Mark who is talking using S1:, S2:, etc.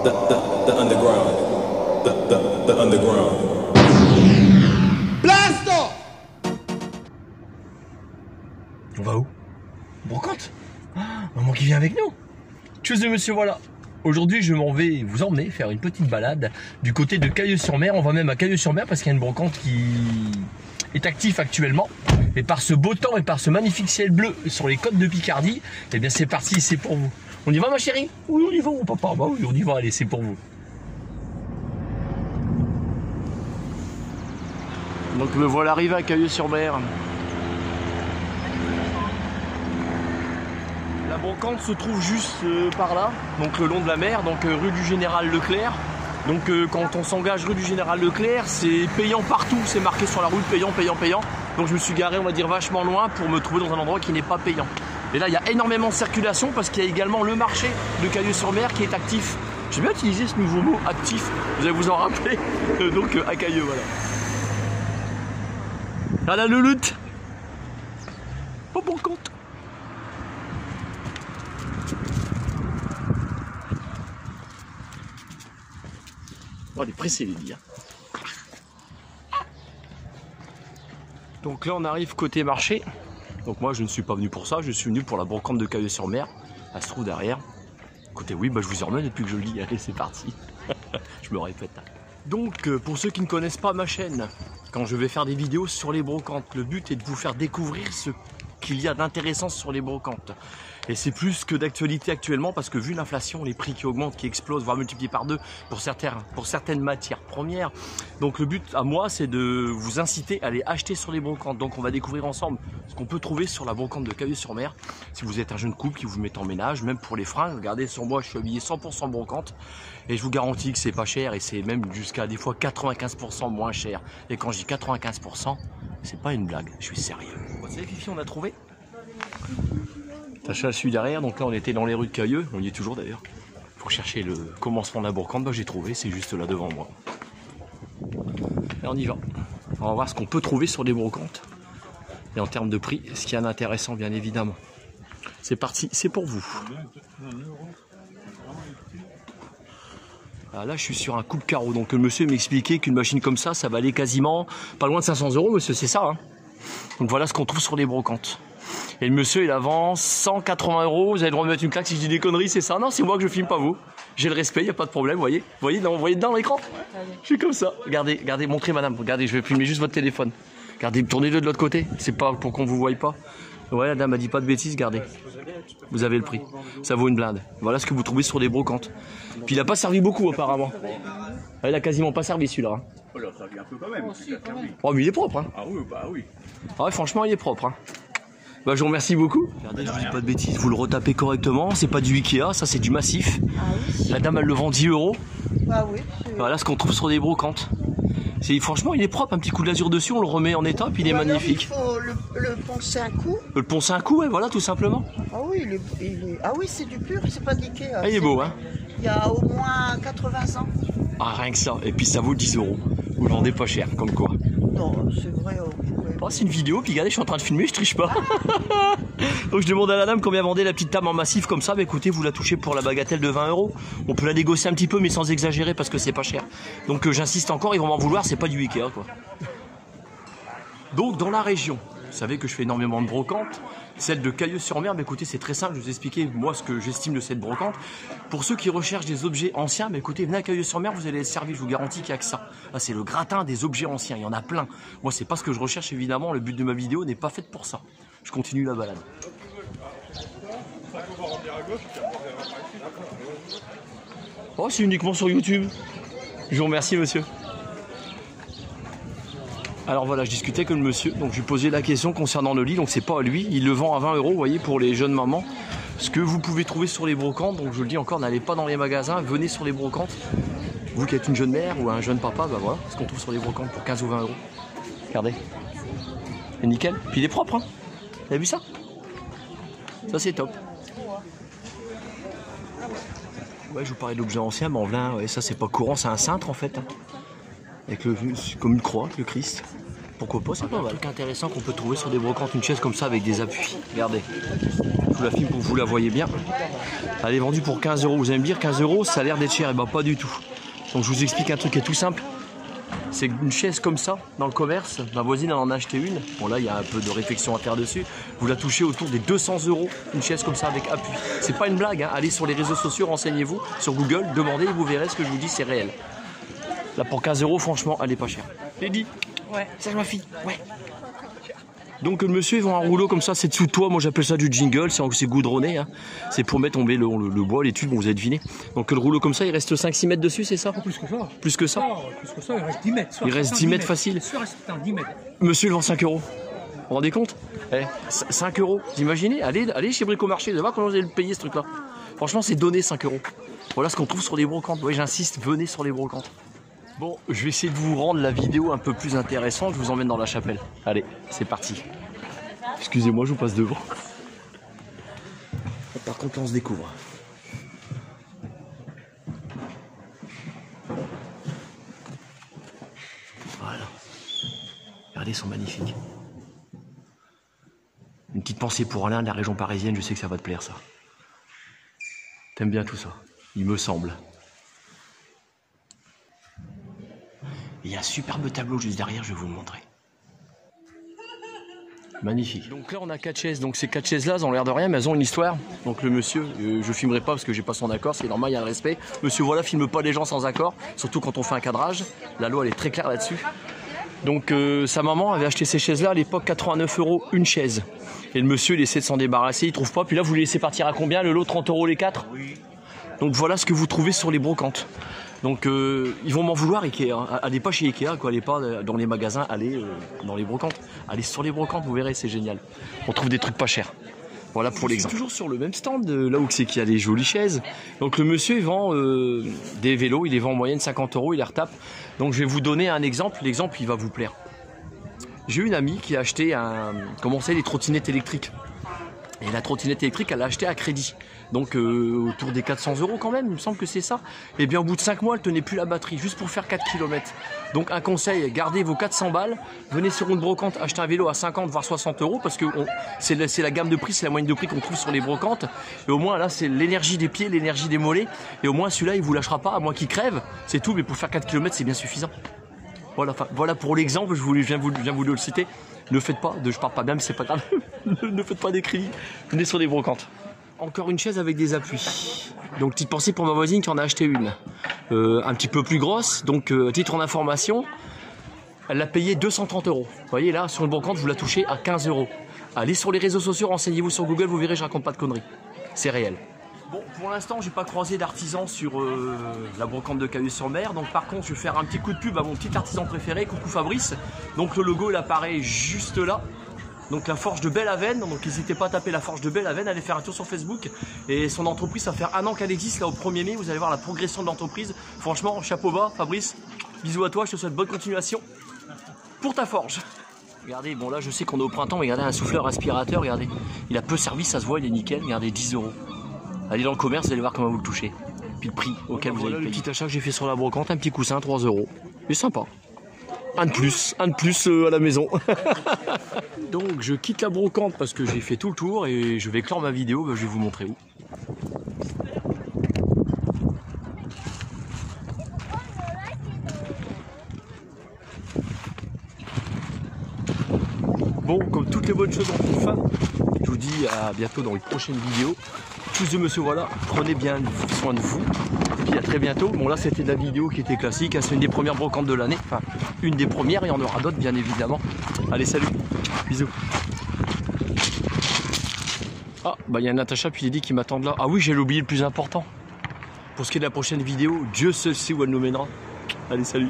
S1: The underground. The underground.
S2: Blast off!
S3: On va où? Brocante? Maman qui vient avec nous. Tchuss monsieur, voilà. Aujourd'hui, je m'en vais vous emmener faire une petite balade du côté de Cailleux-sur-Mer. On va même à Cailleux-sur-Mer parce qu'il y a une brocante qui est active actuellement. Et par ce beau temps et par ce magnifique ciel bleu sur les côtes de Picardie, eh bien c'est parti, c'est pour vous. On y va ma chérie? Oui, on y va mon papa. Bah oui, on y va, allez, c'est pour vous. Donc me voilà arrivé à Cailleux-sur-Mer. La brocante se trouve juste par là, donc le long de la mer, donc rue du Général Leclerc. Donc quand on s'engage rue du Général Leclerc, c'est payant partout, c'est marqué sur la route payant, payant, payant. Donc je me suis garé, on va dire, vachement loin pour me trouver dans un endroit qui n'est pas payant. Et là, il y a énormément de circulation parce qu'il y a également le marché de Cailleux-sur-Mer qui est actif. J'ai bien utilisé ce nouveau mot, actif, vous allez vous en rappeler. Donc à Cailleux, voilà. À la louloute. Pas bon compte. Oh, elle est pressée, Lily. Donc là, on arrive côté marché. Donc moi, je ne suis pas venu pour ça. Je suis venu pour la brocante de Cailleux-sur-Mer. Elle se trouve derrière. Écoutez, oui, bah, je vous y remets depuis que je le dis. Allez, c'est parti. Je me répète. Donc, pour ceux qui ne connaissent pas ma chaîne, quand je vais faire des vidéos sur les brocantes, le but est de vous faire découvrir ce qu'il y a d'intéressant sur les brocantes. Et c'est plus que d'actualité actuellement parce que vu l'inflation, les prix qui augmentent, qui explosent, voire multipliés par 2 pour certaines matières premières. Donc le but à moi, c'est de vous inciter à aller acheter sur les brocantes. Donc on va découvrir ensemble ce qu'on peut trouver sur la brocante de Cailleux-sur-Mer. Si vous êtes un jeune couple qui vous met en ménage, même pour les fringues, regardez sur moi, je suis habillé 100% brocante. Et je vous garantis que c'est pas cher et c'est même jusqu'à des fois 95% moins cher. Et quand je dis 95%, c'est pas une blague, je suis sérieux. Vous savez qu'ici on a trouvé Tacha suit derrière, donc là on était dans les rues de Cailleux, on y est toujours d'ailleurs. Pour chercher le commencement de la brocante, bah, j'ai trouvé, c'est juste là devant moi. Et on y va. On va voir ce qu'on peut trouver sur les brocantes. Et en termes de prix, ce qu'il y a d'intéressant bien évidemment. C'est parti, c'est pour vous. Ah, là je suis sur un coupe carreau, donc le monsieur m'expliquait qu'une machine comme ça, ça valait quasiment pas loin de 500 €, monsieur, c'est ça hein. Donc voilà ce qu'on trouve sur les brocantes. Et le monsieur il avance 180 €, vous avez le droit de mettre une claque si je dis des conneries, c'est ça? Non, c'est moi que je filme, pas vous. J'ai le respect, il n'y a pas de problème, vous voyez dedans l'écran? Je suis comme ça. Regardez, regardez, montrez madame, regardez, je vais filmer juste votre téléphone. Regardez, tournez-le de l'autre côté, c'est pas pour qu'on vous voie pas. Ouais, la dame a dit pas de bêtises, regardez. Vous avez le prix, ça vaut une blinde. Voilà ce que vous trouvez sur les brocantes. Puis il n'a pas servi beaucoup apparemment. Il a quasiment pas servi celui-là. Hein.
S4: Oh, il a servi un peu quand même.
S3: Oh mais il est propre hein.
S4: Ah oui, bah oui.
S3: Ah ouais, franchement il est propre hein. Bah je vous remercie beaucoup. Regardez, je vous dis pas de bêtises, vous le retapez correctement, c'est pas du Ikea, ça c'est du massif.
S5: Ah oui.
S3: La dame elle le vend 10 €.
S5: Ah oui.
S3: Voilà ce qu'on trouve sur des brocantes. Franchement il est propre, un petit coup de l'azur dessus, on le remet en état, puis il est magnifique.
S5: Il faut le poncer un coup.
S3: Le poncer un coup, ouais, voilà tout simplement.
S5: Ah oui, ah oui, c'est du pur, c'est pas d'Ikea.
S3: Ah, il est beau hein.
S5: Il y a au moins 80 ans.
S3: Ah rien que ça, et puis ça vaut 10 €. Vous le vendez pas cher, comme quoi.
S5: Non, c'est vrai.
S3: Oh, c'est une vidéo, puis regardez, je suis en train de filmer, je triche pas. Donc je demande à la dame combien vendait la petite table en massif comme ça. Bah écoutez, vous la touchez pour la bagatelle de 20 €. On peut la négocier un petit peu, mais sans exagérer parce que c'est pas cher. Donc j'insiste encore, ils vont m'en vouloir, c'est pas du Ikea quoi. Donc dans la région, vous savez que je fais énormément de brocantes. Celle de Cailleux-sur-Mer, bah écoutez, c'est très simple, je vais vous expliquer moi ce que j'estime de cette brocante. Pour ceux qui recherchent des objets anciens, bah écoutez, venez à Cailleux-sur-Mer, vous allez être servi, je vous garantis qu'il n'y a que ça. Là, c'est le gratin des objets anciens, il y en a plein. Moi, c'est pas ce que je recherche, évidemment, le but de ma vidéo n'est pas fait pour ça. Je continue la balade. Oh, c'est uniquement sur YouTube. Je vous remercie, monsieur. Alors voilà, je discutais avec le monsieur, donc je lui posais la question concernant le lit, donc c'est pas à lui, il le vend à 20 €, vous voyez, pour les jeunes mamans. Ce que vous pouvez trouver sur les brocantes, donc je le dis encore, n'allez pas dans les magasins, venez sur les brocantes. Vous qui êtes une jeune mère ou un jeune papa, bah voilà, ce qu'on trouve sur les brocantes pour 15 ou 20 €. Regardez. C'est nickel, puis il est propre, hein. Vous avez vu ça? Ça c'est top. Ouais, je vous parlais de l'objet ancien, mais en velin, ouais, ça c'est pas courant, c'est un cintre en fait. Hein. Avec comme une croix, le Christ. pourquoi pas, c'est pas mal. C'est intéressant qu'on peut trouver sur des brocantes une chaise comme ça avec des appuis. Regardez, je vous la filme pour que vous la voyez bien. Elle est vendue pour 15 €. Vous allez me dire 15 €, ça a l'air d'être cher. Et ben pas du tout. Donc je vous explique un truc qui est tout simple. C'est une chaise comme ça, dans le commerce. Ma voisine elle en a acheté une. Bon là, il y a un peu de réflexion à faire dessus. Vous la touchez autour des 200 €. Une chaise comme ça avec appui. C'est pas une blague, hein. Allez sur les réseaux sociaux, renseignez-vous. Sur Google, demandez et vous verrez ce que je vous dis, c'est réel. Là pour 15 €, franchement, elle est pas chère. T'es dit? Ouais. Ça ma fille? Ouais. Donc le monsieur il vend un rouleau comme ça, c'est dessous de toi, moi j'appelle ça du jingle, c'est goudronné, hein. C'est pour mettre tomber le bois, les tubes, bon, vous avez deviné. Donc le rouleau comme ça, il reste 5-6 mètres dessus, c'est ça?
S2: Plus que ça.
S3: Plus que ça?
S2: Non, plus que ça, il reste 10 mètres.
S3: Il reste 10 mètres facile.
S2: 10 mètres.
S3: Monsieur il vend 5 €. Vous vous rendez compte? 5 €, vous imaginez? Allez chez Bricomarché, vous allez voir comment vous allez le payer ce truc là. Franchement c'est donné 5 €. Voilà ce qu'on trouve sur les brocantes, oui j'insiste, venez sur les brocantes. Bon, je vais essayer de vous rendre la vidéo un peu plus intéressante, je vous emmène dans la chapelle. Allez, c'est parti. Excusez-moi, je vous passe devant. Par contre, on se découvre. Voilà. Regardez, ils sont magnifiques. Une petite pensée pour Alain de la région parisienne, je sais que ça va te plaire ça. T'aimes bien tout ça, il me semble. Il y a un superbe tableau juste derrière, je vais vous le montrer. Magnifique. Donc là on a 4 chaises, donc ces 4 chaises là elles ont l'air de rien mais elles ont une histoire. Donc le monsieur, je filmerai pas parce que j'ai pas son accord, c'est normal, il y a le respect. Monsieur voilà, filme pas les gens sans accord, surtout quand on fait un cadrage. La loi elle est très claire là-dessus. Donc sa maman avait acheté ces chaises là à l'époque 89 € une chaise. Et le monsieur il essaie de s'en débarrasser, il trouve pas. Puis là vous les laissez partir à combien le lot? 30 € les 4? Oui. Donc voilà ce que vous trouvez sur les brocantes. Donc ils vont m'en vouloir Ikea, hein. Allez pas chez Ikea, quoi. Allez pas dans les magasins, allez dans les brocantes. Allez sur les brocantes, vous verrez, c'est génial. On trouve des trucs pas chers. Voilà pour l'exemple. Toujours sur le même stand, là où c'est qu'il y a des jolies chaises. Donc le monsieur il vend des vélos, il les vend en moyenne 50 €, il les retape. Donc je vais vous donner un exemple, l'exemple il va vous plaire. J'ai une amie qui a acheté des trottinettes électriques. Et la trottinette électrique, elle l'a achetée à crédit. Donc autour des 400 € quand même, il me semble que c'est ça. Et bien au bout de 5 mois, elle tenait plus la batterie, juste pour faire 4 km. Donc un conseil, gardez vos 400 balles, venez sur une brocante, achetez un vélo à 50 voire 60 € parce que c'est la gamme de prix, c'est la moyenne de prix qu'on trouve sur les brocantes. Et au moins là, c'est l'énergie des pieds, l'énergie des mollets. Et au moins celui-là, il vous lâchera pas, à moins qu'il crève. C'est tout, mais pour faire 4 km, c'est bien suffisant. Voilà pour l'exemple, je viens vous le citer. Ne faites pas, je parle pas bien, mais c'est pas grave. Ne faites pas des crédits. Venez sur les brocantes. Encore une chaise avec des appuis. Donc petite pensée pour ma voisine qui en a acheté une. Un petit peu plus grosse. Donc titre d'information, elle l'a payé 230 €. Vous voyez là, sur une brocante, vous la touchez à 15 €. Allez sur les réseaux sociaux, renseignez-vous sur Google, vous verrez, je raconte pas de conneries. C'est réel. Bon, pour l'instant, j'ai pas croisé d'artisan sur la brocante de Cahues-sur-Mer. Donc par contre, je vais faire un petit coup de pub à mon petit artisan préféré, coucou Fabrice. Donc le logo, il apparaît juste là. Donc la Forge de Bellavenne, donc n'hésitez pas à taper la Forge de Bellavenne, allez faire un tour sur Facebook. Et son entreprise, ça fait 1 an qu'elle existe, là au 1er mai, vous allez voir la progression de l'entreprise. Franchement, chapeau bas, Fabrice, bisous à toi, je te souhaite bonne continuation pour ta forge. Regardez, bon là je sais qu'on est au printemps, mais regardez un souffleur aspirateur, regardez. Il a peu servi, ça se voit, il est nickel, regardez, 10 €. Allez dans le commerce, vous allez voir comment vous le touchez. Puis le prix auquel vous allez payer. Le petit achat que j'ai fait sur la brocante, un petit coussin, 3 €. C'est sympa. Un de plus à la maison. Donc je quitte la brocante parce que j'ai fait tout le tour et je vais clore ma vidéo, je vais vous montrer où. Bon, comme toutes les bonnes choses en toute fin, je vous dis à bientôt dans une prochaine vidéo. Tous de monsieur voilà, prenez bien soin de vous. Et puis à très bientôt. Bon là c'était la vidéo qui était classique, c'est une des premières brocantes de l'année. Enfin, une des premières, il y en aura d'autres bien évidemment. Allez salut, bisous. Ah bah il y a Natacha puis Lydie qui m'attendent là. Ah oui, j'ai oublié le plus important. Pour ce qui est de la prochaine vidéo, Dieu seul sait où elle nous mènera. Allez salut.